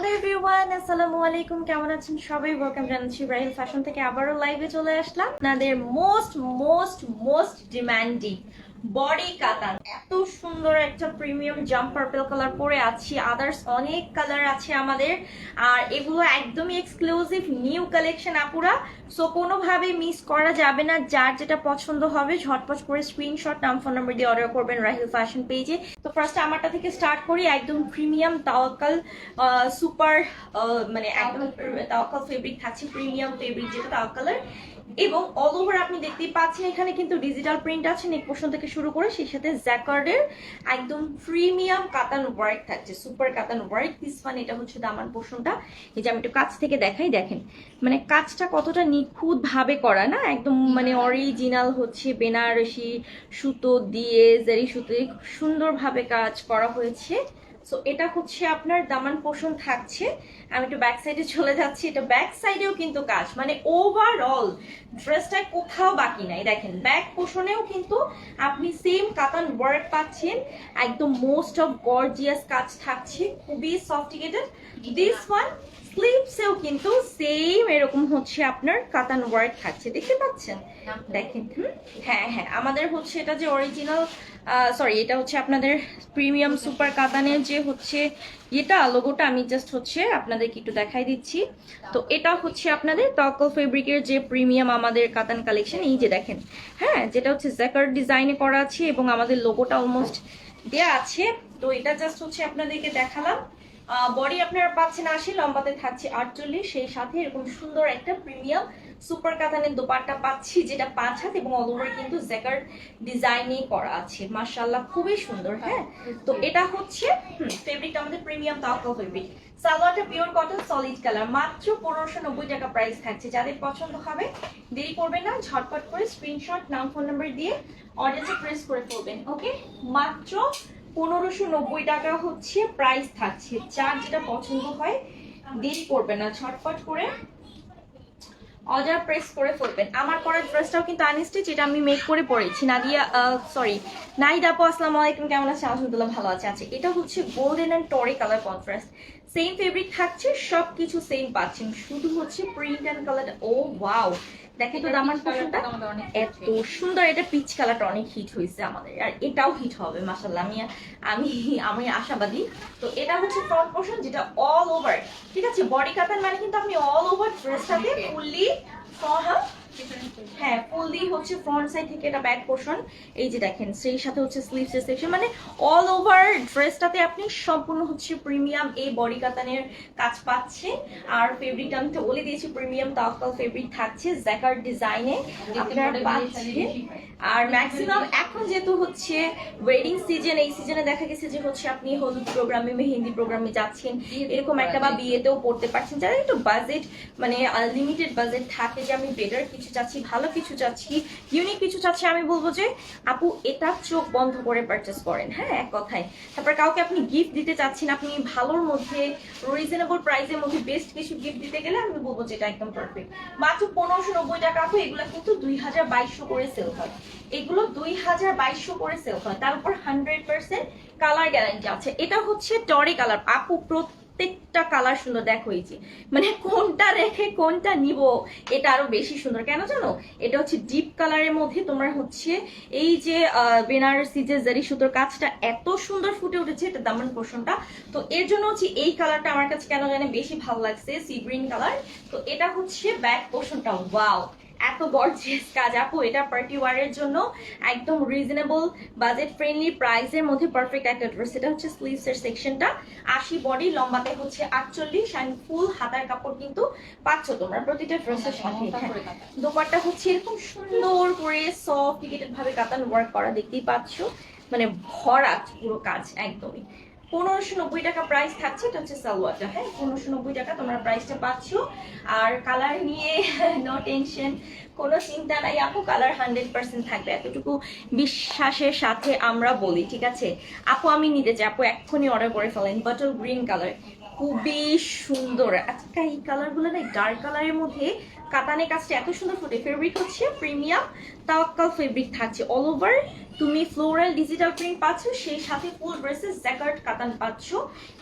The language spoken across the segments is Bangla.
হ্যালো এভরিওয়ান, আসসালামু আলাইকুম। কেমন আছেন সবাই? ওয়েলকাম জানাচ্ছি রাহিল ফ্যাশন থেকে। আবারও লাইভে চলে আসলাম। আপনাদের most most most demanding body কাতান, এত সুন্দর একটা প্রিমিয়াম জাম্প পার্পল কালার পরে আছি। আদার্স অনেক কালার আছে আমাদের, আর এগুলো একদমই এক্সক্লুসিভ নিউ কালেকশন আপুরা। সো কোনোভাবে মিস করা যাবে না। যার যেটা পছন্দ হবে ঝটপট করে স্ক্রিনশট, নাম ফোন নাম্বার দিয়ে অর্ডার করবেন রাহিল ফ্যাশন পেজে। তো ফার্স্ট আমারটা থেকে স্টার্ট করি। একদম প্রিমিয়াম তাওয়াক্কাল সুপার, মানে একদম তাওয়াক্কাল ফেব্রিক থাকছে, প্রিমিয়াম ফেব্রিক যেটা তাওয়াক্কালের, এবং অল ওভার আপনি দেখতেই পাচ্ছেন এখানে কিন্তু ডিজিটাল প্রিন্ট আছে নেক পোর্শন থেকে শুরু করে, সেই সাথে জ্যাকার্ডের একদম প্রিমিয়াম কাতান ওয়ার্ক থাকছে, সুপার কাতান ওয়ার্ক। দিস ওয়ান, এটা হচ্ছে দামান পোর্শনটা। এই যে আমি একটু কাছ থেকে দেখাই, দেখেন মানে কাজটা কতটা নিখুঁত ভাবে করা না, একদম মানে অরিজিনাল হচ্ছে বেনারসি সুতো দিয়ে, জারি সুতো দিয়ে খুব সুন্দরভাবে কাজ করা হয়েছে। সো এটা হচ্ছে আপনার দামান পোর্শন থাকছে। আমি একটু ব্যাক সাইডে চলে যাচ্ছি, এটা ব্যাক সাইডেও কিন্তু কাজ, মানে ওভারঅল ড্রেসটায় কোথাও বাকি নাই। দেখেন ব্যাক পোর্শনেও কিন্তু আপনি সেম কাতান ওয়ার্ক পাচ্ছেন, একদম মোস্ট অফ গর্জিয়াস কাজ থাকছে, খুবই সফটিকেটেড। দিস ওয়ান স্লিভসেও কিন্তু সেম এরকম হচ্ছে আপনার কাতান ওয়ার্ক থাকছে, দেখতে পাচ্ছেন? দেখেন, হ্যাঁ হ্যাঁ, আমাদের হচ্ছে এটা যে অরিজিনাল, সরি এটা হচ্ছে আপনাদের প্রিমিয়াম সুপার কাতানের যে হচ্ছে এটা লোগোটা, আমি জাস্ট হচ্ছে আপনাদেরকে একটু দেখাই দিচ্ছি। তো এটা হচ্ছে আপনাদের তাওয়াক্কাল ফেব্রিকের যে প্রিমিয়াম আমাদের কাতান কালেকশন, এই যে দেখেন, হ্যাঁ, যেটা হচ্ছে জ্যাকার্ড ডিজাইনে করা আছে এবং আমাদের লোগোটা অলমোস্ট দেয়া আছে। তো এটা জাস্ট হচ্ছে আপনাদেরকে দেখালাম। বডি আপনারা পাচ্ছেন 80, লম্বাতে থাকছে 48, সেই সাথে এরকম সুন্দর একটা প্রিমিয়াম সুপার কাতানের দোপাট্টা পাচ্ছি, যেটা 5 হাত এবং অল ওভার কিন্তু জ্যাকার্ড ডিজাইনে করা আছে। মাশাআল্লাহ খুবই সুন্দর। হ্যাঁ, তো এটা হচ্ছে ফেব্রিকটা আমাদের প্রিমিয়াম তাওয়াক্কাল ফেব্রিক। সালোয়ারটা পিওর কটন সলিড কালার, মাত্র 1590 টাকা প্রাইস থাকছে। যাদের পছন্দ হবে দেরি করবেন না, ঝটপট করে স্ক্রিনশট, নাম ফোন নাম্বার দিয়ে অর্ডারটা প্রেস করে ফেলবেন। ওকে, মাত্র 1590 টাকা হচ্ছে প্রাইস থাকছে। যার যেটা পছন্দ হয় দেরি করবেন না, ঝটপট করে অর্ডার প্রেস করে ফেলবেন। আমার পরের ড্রেসটাও কিন্তু আনস্টিচ, এটা আমি মেক করে পরেছি। নাদিয়া, সরি, নাইদ আপু, আসসালামু আলাইকুম, কেমন আছে? আলহামদুলিল্লাহ ভালো আছে। এটা হচ্ছে গোল্ডেন অ্যান্ড টরি কালার কন্ট্রাস্ট, সেম ফেব্রিক থাকছে, সবকিছু সেম পাচ্ছেন, শুধু হচ্ছে প্রিন্ট অ্যান্ড কালারটা। ও ওয়াও, দেখেন তো দামান পোর্শনটা এত সুন্দর। এটা পিচ কালারটা অনেক হিট হয়েছে আমাদের, আর এটাও হিট হবে মাশাআল্লাহ, আমি আমি আমি আশাবাদী। তো এটা হচ্ছে ফ্রন্ট পোর্শন, যেটা অল ওভার, ঠিক আছে? বডি কাতান মানে কিন্তু আপনি অল ওভার ড্রেসটাতে ফুললি, হ্যাঁ, ফুললি হচ্ছে ফ্রন্ট সাইড থেকে এটা ব্যাক পোর্শন, এই যে দেখেন, সেই সাথে হচ্ছে স্লিভস এর সেকশন, মানে অল ওভার ড্রেসটাতে আপনি সম্পূর্ণ হচ্ছে প্রিমিয়াম এই বডি কাতানের কাজ পাচ্ছেন। আর ফেব্রিকটা আমি তো বলে দিয়েছি, প্রিমিয়াম তাওয়াক্কাল ফেব্রিক থাকছে, জ্যাকার্ড ডিজাইনে আপনারা পাচ্ছেন। আর ম্যাক্সিমাম এখন যেহেতু হচ্ছে ওয়েডিং সিজন, এই সিজনে দেখা গেছে যে হচ্ছে আপনি হলুদ প্রোগ্রামে, মেহেন্দি প্রোগ্রামে যাচ্ছেন, এরকম একটা, বা বিয়েতেও পড়তে পারছেন। যারা একটু বাজেট, মানে লিমিটেড বাজেট থাকে, যে আমি বেটার কিছু চাচ্ছি, ভালো কিছু চাচ্ছি, ইউনিক কিছু চাচ্ছি, আমি বলবো যে আপু এটা চোখ বন্ধ করে পারচেস করেন। হ্যাঁ, এক কথায়। তারপর কাউকে আপনি গিফট দিতে চাচ্ছেন, আপনি ভালোর মধ্যে, রিজনেবল প্রাইসের মধ্যে বেস্ট কিছু গিফট দিতে গেলে আমি বলবো যে এটা একদম পারফেক্ট। মাত্র 1590 টাকা আপু। এগুলো কিন্তু 2200 করে সেল হয়, এগুলো 2200 করে সেল হয়, তার উপর 100% কালার গ্যারান্টি আছে। এটা হচ্ছে টরি কালার আপু, প্রত্যেকটা কালার সুন্দর। দেখো এই যে, মানে কোনটা রেখে কোনটা নিব, এটা আরো বেশি সুন্দর। কেন জানো? এটা হচ্ছে ডিপ কালারের মধ্যে তোমার হচ্ছে এই যে বেনারসি যে জারি সুতোর কাজটা এত সুন্দর ফুটে উঠেছে, এটা দামান পোর্শনটা। তো এর জন্য হচ্ছে এই কালারটা আমার কাছে কেন জানে বেশি ভালো লাগছে, সি গ্রিন কালার। তো এটা হচ্ছে ব্যাক পোর্শনটা। ওয়াও, এত গর্জিয়াস কাজ আপু। এটা পার্টি ওয়ারের জন্য একদম রিজনেবল বাজেট ফ্রেন্ডলি প্রাইসের মধ্যে পারফেক্ট একটা ড্রেস। এটা হচ্ছে স্লিভস এর সেকশনটা 80, বডি লম্বাতে হচ্ছে 48, এন্ড ফুল হাতার কাপড় কিন্তু পাচ্ছ তোমরা প্রতিটা ড্রেসের সাথে। দোপাট্টা হচ্ছে এরকম সুন্দর করে সফটিকেটেড ভাবে কাতান ওয়ার্ক করা, দেখতেই পাচ্ছ, মানে ভরা পুরো কাজ একদমই। 1590 টাকা প্রাইস থাকছে। এটা হচ্ছে সালোয়ারটা। হ্যাঁ, 1590 টাকা তোমরা প্রাইসটা পাচ্ছ। আর কালার নিয়ে নো টেনশন, কোনো চিন্তা নাই আপু, কালার 100% থাকবে, এতটুকু বিশ্বাসের সাথে আমরা বলি, ঠিক আছে? আপু আমি নিতে চাই, আপু এক্ষুনি অর্ডার করে ফেলেন। বটল গ্রিন কালার, খুবই সুন্দর। আজকে এই কালারগুলো না ডার্ক কালারের মধ্যে কাতানের কাজটা এত সুন্দর ফুটে। ফেব্রিক হচ্ছে প্রিমিয়াম তাওয়াক্কাল ফেব্রিক থাকছে অল ওভার। তুমি ফ্লোরাল ডিজিটাল প্রিন্ট পাচ্ছ, সেই সাথে ফুল ড্রেসেস জ্যাকার্ড কাতান পাচ্ছ,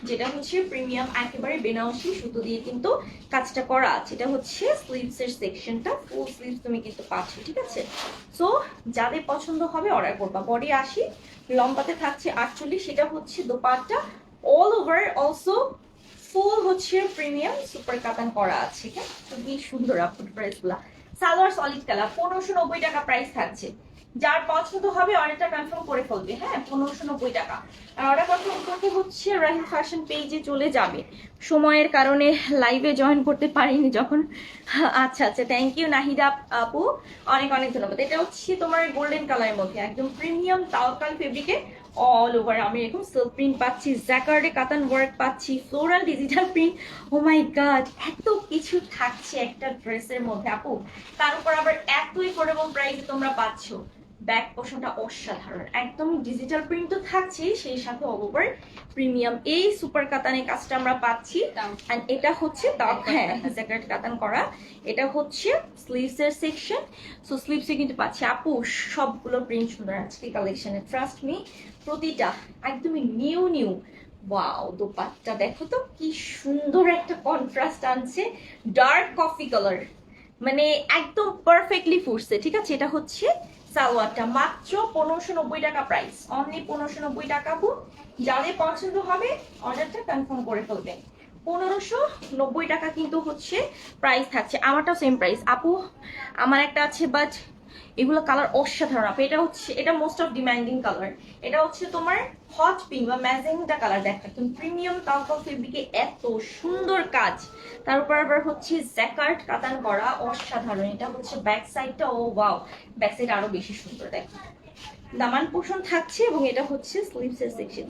যেটা হচ্ছে প্রিমিয়াম একেবারে বেনারসি সুতো দিয়ে কিন্তু কাজটা করা আছে। এটা হচ্ছে স্লিভস এর সেকশনটা, ফুল স্লিভস তুমি কিন্তু পাচ্ছ, ঠিক আছে। সো যাদের পছন্দ হবে অর্ডার করবা। বডি 80, লম্বাতে থাকছে 48, সেটা হচ্ছে দোপাট্টা অল ওভার। অলসো ফুল হচ্ছে প্রিমিয়াম সুপার কাতান করা আছে। খুবই সুন্দর আপুর ড্রেসগুলা। সালোয়ার সলিড কালার, 1590 টাকা প্রাইস থাকছে। যার পছন্দ হবে অর্ডারটা কনফার্ম করে ফেলবে। হ্যাঁ, 1590 টাকা। আর অর্ডার কনফার্ম করতে হচ্ছে রাহিল ফ্যাশন পেজে চলে যাবে। সময়ের কারণে লাইভে জয়েন করতে পারিনি যখন। আচ্ছা আচ্ছা, থ্যাংক ইউ নাহিদা আপু, অনেক অনেক ধন্যবাদ। এটা হচ্ছে তোমার গোল্ডেন কালারের মধ্যে একদম প্রিমিয়াম তাওয়াক্কাল ফেব্রিকে অল ওভার আমি এরকম সিল্ক প্রিন্ট পাচ্ছি, জ্যাকার্ডে কাতান ওয়ার্ক পাচ্ছি, ফ্লোরাল ডিজিটাল প্রিন্ট। ও মাই গড, এত কিছু থাকছে একটা ড্রেসের মধ্যে আপু। তার উপর আবার এতই এফোর্ডেবল প্রাইসে তোমরা পাচ্ছ। ব্যাক পোর্শনটা অসাধারণ, একদম ডিজিটাল প্রিন্ট তো থাকছেই, সেই সাথে অল ওভার প্রিমিয়াম এই সুপার কাতানের কাজটা আমরা পাচ্ছি। এন্ড এটা হচ্ছে জ্যাকার্ড কাতান করা। এটা হচ্ছে স্লিভস এর সেকশন। সো স্লিভসে কিন্তু পাচ্ছি আপু সবগুলো প্রিন্ট সুন্দর আজকে কালেকশনে, ট্রাস্ট মি। প্রতিটা একদমই নিউ নিউ। ওয়াও, দোপাট্টা দেখো তো কি সুন্দর একটা কন্ট্রাস্ট আনছে, ডার্ক কফি কালার, মানে একদম পারফেক্টলি ফুটছে, ঠিক আছে। এটা হচ্ছে সালোয়ারটা, মাত্র 1590 টাকা প্রাইস, অনলি 1590 টাকা আপু। যাদের পছন্দ হবে অর্ডারটা কনফার্ম করে ফেলবেন। 1590 টাকা কিন্তু হচ্ছে প্রাইস থাকছে। আমারটাও সেম প্রাইস আপু, আমার একটা আছে, বাট এগুলো কালার অসাধারণ আপু। এটা হচ্ছে, এটা মোস্ট অফ ডিমান্ডিং কালার। এটা হচ্ছে তোমার হট পিঙ্ক বা ম্যাজেন্টা কালার। দেখো একদম প্রিমিয়াম তাওয়াক্কাল ফেব্রিকে এত সুন্দর কাজ, তার উপর আবার হচ্ছে জ্যাকার্ড কাতান করা, অসাধারণ। এটা হচ্ছে ব্যাক সাইডটা, ও ওয়াও, ব্যাক সাইড আরো বেশি সুন্দর। দেখো দামান পোষণ থাকছে, এবং এটা হচ্ছে স্লিভস এর সেকশন।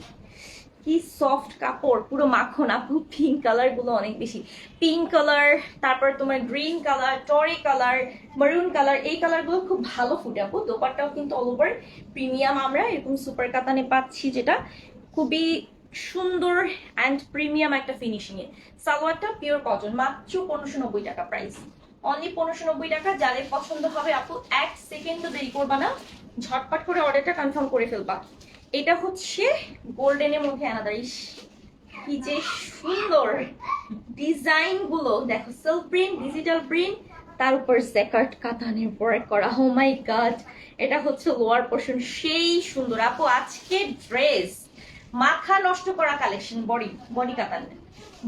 কি সফট কাপড়, পুরো মাখন আপু। পিঙ্ক কালার গুলো অনেক বেশি, পিঙ্ক কালার, তারপর তোমার গ্রিন কালার, টরি কালার, মারুন কালার, এই কালার গুলো খুব ভালো ফুটে আপু। দোপাট্টাও কিন্তু অল ওভার প্রিমিয়াম আমরা এরকম সুপার কাতানে পাচ্ছি, যেটা খুবই সুন্দর অ্যান্ড প্রিমিয়াম একটা ফিনিশিং এ। সালোয়ারটা পিওর কটন, মাত্র 1590 টাকা প্রাইস, অনলি 1590 টাকা। যাদের পছন্দ হবে আপু এক সেকেন্ডও দেরি করবা না, ঝটপট করে অর্ডারটা কনফার্ম করে ফেলবা। এটা হচ্ছে গোল্ডেনের মধ্যে আনাদার। কি যে সুন্দর ডিজাইন গুলো দেখো, সিল্ক প্রিন্ট, ডিজিটাল প্রিন্ট, তার উপর জ্যাকার্ড কাতানের ওয়ার্ক করা। ও মাই গড, এটা হচ্ছে লোয়ার পোর্শন, সেই সুন্দর আপু। আজকে ড্রেস মাথা নষ্ট করা কালেকশন,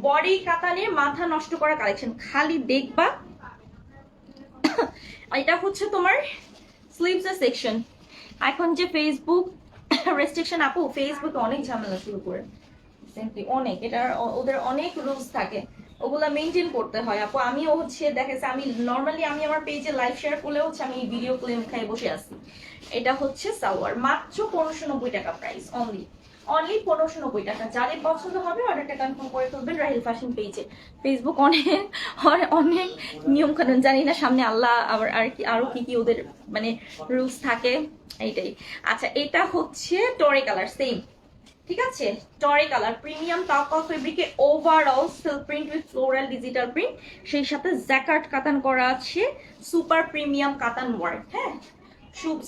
বডি কাতানের মাথা নষ্ট করা কালেকশন, খালি দেখবা। এটা হচ্ছে তোমার স্লিভস এর সেকশন। এখন যে ফেসবুক রেস্ট্রিকশন আপু, ফেসবুকে অনেক ঝামেলা শুরু করে অনেক, এটা ওদের অনেক রুলস থাকে, ওগুলা মেনটেন করতে হয় আপু। আমিও হচ্ছে দেখেছি, আমি নর্মালি আমি আমার পেজে লাইভ শেয়ার করলে হচ্ছে আমি ভিডিও ক্লেম খাই বসে আছি। এটা হচ্ছে সালোয়ার, মাত্র 1590 টাকা প্রাইস, অনলি 1590 টাকা। যাদের পছন্দ হবে অর্ডারটা কনফার্ম করে ফেলবেন রাহিল ফ্যাশন পেজে। ফেসবুক অনেক অনেক নিয়ম কানুন, জানি না সামনে আল্লাহ আবার আর কি আরো কি ওদের মানে রুলস থাকে, এইটাই। আচ্ছা, এটা হচ্ছে টরে কালার, সেম, ঠিক আছে। টরে কালার, প্রিমিয়াম তাওয়াক্কাল ফেব্রিকে overall silk print with floral digital print, সেই সাথে জ্যাকার্ড কাতান করা আছে, সুপার প্রিমিয়াম কাতান ওয়ার্ক। হ্যাঁ,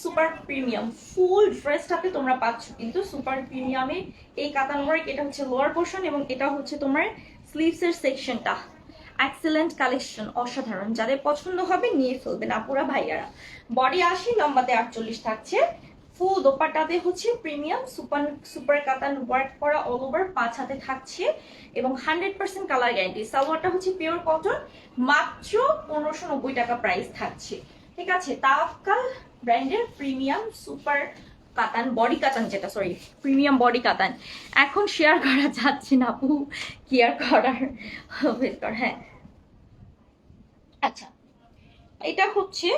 সুপার প্রিমিয়াম ফুল ড্রেসটাতে তোমরা পাচ্ছ কিন্তু সুপার প্রিমিয়ামে এই কাতান ওয়ার্ক। এটা হচ্ছে লোয়ার পোর্শন, এবং এটা হচ্ছে তোমার স্লিভস এর সেকশনটা। এক্সেলেন্ট কালেকশন, অসাধারণ। যাদের পছন্দ হবে নিয়ে ফেলবেন আপুরা ভাইয়ারা। বডি 80, লম্বাতে 48 থাকছে। ফুল দোপাট্টাতে হচ্ছে প্রিমিয়াম সুপার কাতান ওয়ার্ক করা অল ওভার, 5 হাতে থাকছে, এবং 100% কালার গ্যারান্টি। সালোয়ারটা হচ্ছে পিওর কটন, মাত্র 1590 টাকা প্রাইস থাকছে, ঠিক আছে। তাওয়াক্কাল ব্র্যান্ডের প্রিমিয়াম সুপার কাতান, বডি কাতান যেটা, সরি প্রিমিয়াম বডি কাতান। এখন শেয়ার করা যাচ্ছে না আপু, কেয়ার করার ভেতর। হ্যাঁ, আচ্ছা, এটা হচ্ছে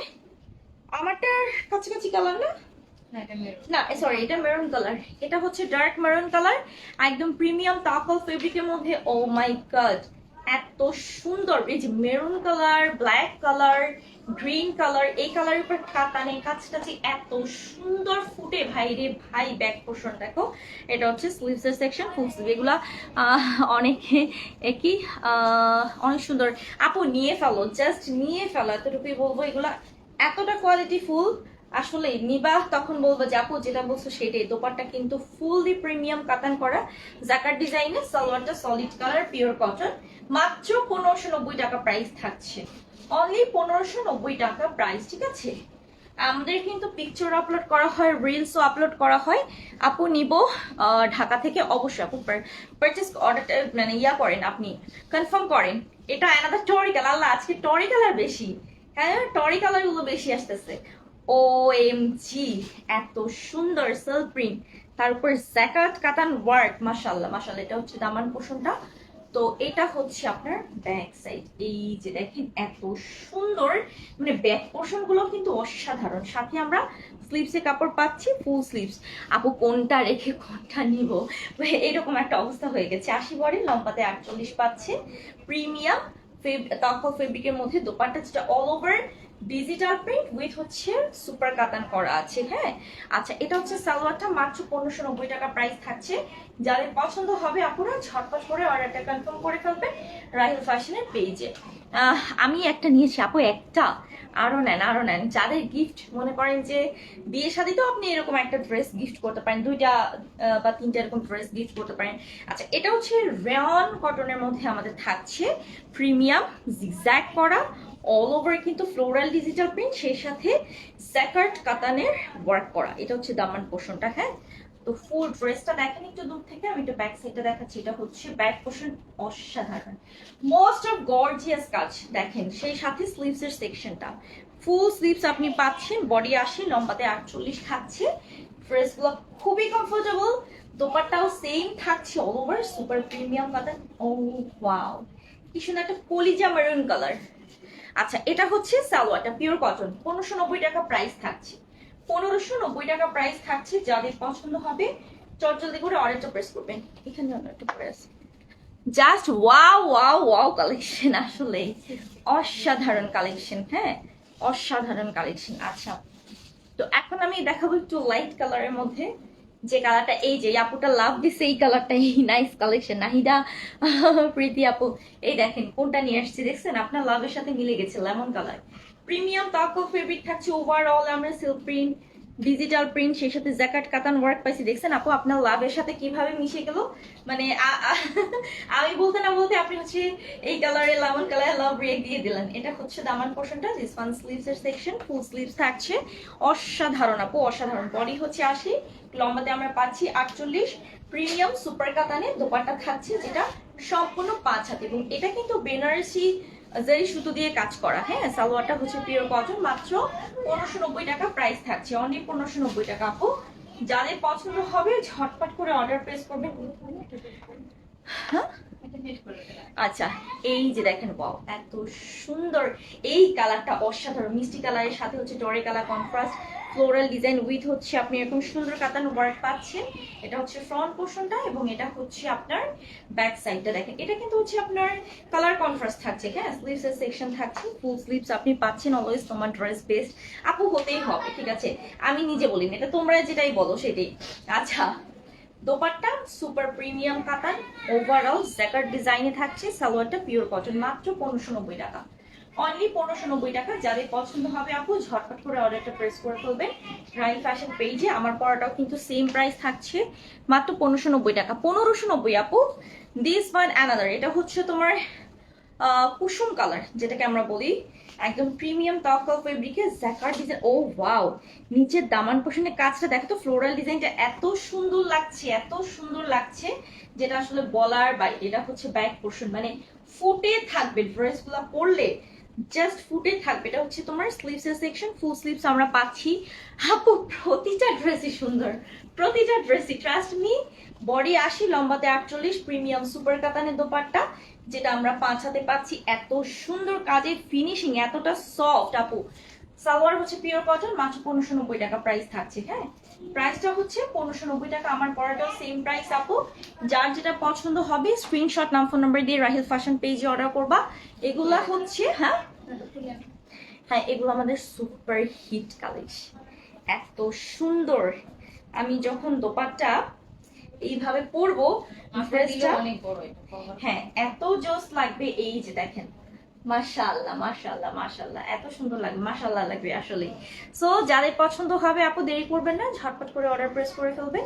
আমারটার কাছাকাছি কালার না, না সরি, এটা মেরুন কালার। এটা হচ্ছে ডার্ক মেরুন কালার, একদম প্রিমিয়াম তাওয়াক্কাল ফেব্রিকের মধ্যে। ও মাই গড, এত সুন্দর, এই যে maroon colour, black colour, green colour, এই কালারের উপর কাতানের কাজটা যে এত সুন্দর ফুটে ভাই রে ভাই। ব্যাক পোর্শন দেখো, এটা হচ্ছে স্লিভস এর সেকশন, ফুল স্লিভ। এগুলা অনেকে একই অনেক সুন্দর। আপু নিয়ে ফেলো, জাস্ট নিয়ে ফেলো, এতটুকুই বলবো। এগুলা এতটা কোয়ালিটি ফুল, আসলে নিবা তখন বলবো যে আপু যেটা বলছো সেটাই। দোপাট্টা কিন্তু ফুললি প্রিমিয়াম কাতান করা, জাকার ডিজাইনে, সালোয়ারটা সলিড কালার, পিওর কটন। মাত্র 1590 টাকা প্রাইস থাকছে, অনলি 1590 টাকা প্রাইস, ঠিক আছে। আমাদের কিন্তু পিকচার আপলোড করা হয়, রিলসও আপলোড করা হয়। আপু নিব ঢাকা থেকে, অবশ্যই আপু পারচেস অর্ডারটা মানে করেন, আপনি কনফার্ম করেন। এটা অ্যানাদার টরি কালার, আল্লাহ আজকে টরি কালার বেশি, হ্যাঁ টরি কালার গুলো বেশি আসতেছে। ও এম জি, এত সুন্দর সিল্ক প্রিন্ট, তার উপর জ্যাকার্ড কাতান ওয়ার্ক, মাশাআল্লাহ মাশাআল্লাহ। এটা হচ্ছে দামান পোর্শনটা। তো এটা হচ্ছে আপনার ব্যাক সাইড, এই যে দেখেন এত সুন্দর, মানে ব্যাক পোর্শন গুলো কিন্তু অসাধারণ। সাথে আমরা স্লিভসে কাপড় পাচ্ছি, ফুল স্লিভস। আপু কোনটা রেখে কোনটা নিব, এরকম একটা অবস্থা হয়ে গেছে। 80 বডি, লম্বাতে 48 পাচ্ছে, প্রিমিয়াম তখন ফেব্রিকের মধ্যে দোপাট্টা, যেটা all over digital print with হচ্ছে সুপার কাতান করা আছে, হ্যাঁ। আচ্ছা, এটা হচ্ছে সালোয়ারটা, মাত্র 1590 টাকা প্রাইস থাকছে। যাদের পছন্দ হবে আপুরা ঝটপট করে অর্ডারটা কনফার্ম করে ফেলবেন রাহিল ফ্যাশনের পেজে। আমি একটা নিয়েছি আপু, একটা, আরো নেন আরো নেন। যাদের গিফট মনে করেন যে বিয়ে শাদীতেও আপনি এরকম একটা ড্রেস গিফট করতে পারেন, 2টা বা 3টা এরকম ড্রেস গিফট করতে পারেন। আচ্ছা, এটা হচ্ছে রেয়ন কটনের মধ্যে আমাদের থাকছে, প্রিমিয়াম জিগজ্যাগ করা, অল ওভার কিন্তু ফ্লোরাল ডিজিটাল প্রিন্ট, সেই সাথে স্যাকার্ড কাতানের ওয়ার্ক করা। এটা হচ্ছে দামান পোর্শনটা, হ্যাঁ। তো ফুল ড্রেসটা দেখেন একটু দূর থেকে, আমি একটু ব্যাক সাইডটা দেখাচ্ছি। এটা হচ্ছে ব্যাক পোর্শন, অসাধারণ, মোস্ট অফ গর্জিয়াস কাজ দেখেন। সেই সাথে স্লিভস এর সেকশনটা, ফুল স্লিভস আপনি পাচ্ছেন, বডি 80, লম্বাতে 48 থাকছে। ড্রেসগুলো খুবই কমফোর্টেবল, দোপাট্টাও সেম থাকছে, অল ওভার সুপার প্রিমিয়াম কাতান। ও ওয়াও, কি সুন্দর একটা কলিজা মেরুন কালার। আচ্ছা, এটা হচ্ছে সালোয়ারটা, পিওর কটন, 1590 টাকা প্রাইস থাকছে, 1590 টাকা প্রাইস থাকছে। যাদের পছন্দ হবে চটজলদি করে অর্ডারটা প্রেস করবেন। এখানে অর্ডারটা পড়ে আছে, just wow wow wow collection, আসলে অসাধারণ কালেকশন, হ্যাঁ অসাধারণ কালেকশন। আচ্ছা, তো এখন আমি দেখাবো একটু লাইট কালারের মধ্যে, যে কালারটা এই যে আপুটা লাভ দিছে, এই কালারটা, এই নাইস কালেকশন। নাহিদা, প্রীতি আপু, এই দেখেন কোনটা নিয়ে আসছি, দেখছেন আপনার লাভের সাথে মিলে গেছে, লেমন কালার। প্রিমিয়াম তাকো ফেব্রিক থাকছে, ওভারঅল আমরা সিল্ক প্রিন্ট, ডিজিটাল প্রিন্ট, সেই সাথে জ্যাকেট কাতান ওয়ার্ক পাইছি। দেখছেন আপু আপনার লাভের সাথে কিভাবে মিশে গেল, মানে আমি বলতে না বলতে আপনি হচ্ছে এই কালারে লেমন কালার লাভ রিয়েক্ট দিয়ে দিলেন। এটা হচ্ছে দামান পোর্শনটা, দিস ওয়ান স্লিভস এর সেকশন, ফুল স্লিভস থাকছে, অসাধারণ আপু অসাধারণ। বডি হচ্ছে 80, লম্বাতে আমরা পাচ্ছি 48, প্রিমিয়াম সুপার কাতানে দোপাট্টা থাকছে, যেটা সম্পূর্ণ 5 হাত, এবং এটা কিন্তু বেনারসি জারি সুতো দিয়ে কাজ করা, হ্যাঁ। সালোয়ারটা হচ্ছে পিওর কটন, মাত্র 1590 টাকা প্রাইস থাকছে, অনলি 1590 টাকা আপু। যাদের পছন্দ হবে ঝটপট করে অর্ডার প্লেস করবেন। হ্যাঁ, আচ্ছা, এই যে দেখেন ওয়াও, এত সুন্দর, এই কালারটা অসাধারণ, মিষ্টি কালারের সাথে হচ্ছে ডরে colour contrast, floral design with হচ্ছে আপনি এরকম সুন্দর কাতান ওয়ার্ক পাচ্ছেন। এটা হচ্ছে ফ্রন্ট পোর্শনটা, এবং এটা হচ্ছে আপনার ব্যাক সাইডটা। দেখেন এটা কিন্তু হচ্ছে আপনার কালার কন্ট্রাস্ট থাকছে, হ্যাঁ। স্লিভস এর সেকশন থাকছে, ফুল স্লিভস আপনি পাচ্ছেন। অলওয়েজ তোমার ড্রেস বেস্ট আপু হতেই হবে, ঠিক আছে, আমি নিজে বলিনি, এটা তোমরা যেটাই বলো সেটাই। আচ্ছা, দোপাট্টা সুপার প্রিমিয়াম কাতান, ওভারঅল জ্যাকার্ড ডিজাইনে থাকছে, সালোয়ারটা পিওর কটন, মাত্র 1590 টাকা, অনলি 1590 টাকা। যাদের পছন্দ হবে আপু ঝটপট করে অর্ডারটা প্রেস করে ফেলবেন রাইল ফ্যাশন পেজে। আমার পরাটাও কিন্তু সেম প্রাইস থাকছে, মাত্র 1590 টাকা, 1590 আপু। দিস ওয়ান অ্যানাদার, এটা হচ্ছে তোমার কুসুম কালার, যেটাকে আমরা বলি একদম প্রিমিয়াম তকল ফেব্রিকে জ্যাকার্ড ডিজাইন। ও ওয়াও, নিচের দামান পোর্শনের কাজটা দেখো তো, ফ্লোরাল ডিজাইনটা এত সুন্দর লাগছে, এত সুন্দর লাগছে, যেটা আসলে বলার বাইরে। এটা হচ্ছে ব্যাক পোর্শন, মানে ফুটে থাকবে ড্রেসগুলো পরলে, জাস্ট ফুটে থাকবে। এটা হচ্ছে তোমার স্লিভস এর সেকশন, ফুল স্লিভস আমরা পাচ্ছি আপু। প্রতিটা ড্রেসই সুন্দর, প্রতিটা ড্রেসই, ট্রাস্ট মি। বডি 80, লম্বাতে 48, প্রিমিয়াম সুপার কাতানের দোপাট্টা, যেটা আমরা 5 হাতে পাচ্ছি। এত সুন্দর কাজের ফিনিশিং, এতটা সফট আপু, সালোয়ার হচ্ছে পিওর কটন, মাত্র 1590 টাকা প্রাইস থাকছে। হ্যাঁ, প্রাইসটা হচ্ছে 1590 টাকা। আমার পরাটাও সেম প্রাইস আপু। যার যেটা পছন্দ হবে স্ক্রিনশট নাম ফোন নাম্বার দিয়ে রাহিল ফ্যাশন পেজে অর্ডার করবা। এগুলা হচ্ছে হ্যাঁ হ্যাঁ এগুলো আমাদের সুপার হিট কালেকশন, এত সুন্দর। আমি যখন দোপাট্টা এইভাবে পরবো ড্রেসটা, হ্যাঁ এত জোস লাগবে। এই যে দেখেন, মাশাআল্লাহ মাশাআল্লাহ মাশাআল্লাহ, এত সুন্দর লাগবে, মাশাআল্লাহ লাগবে আসলে। সো যাদের পছন্দ হবে আপু দেরি করবেন না, ঝটপট করে অর্ডার প্রেস করে ফেলবেন।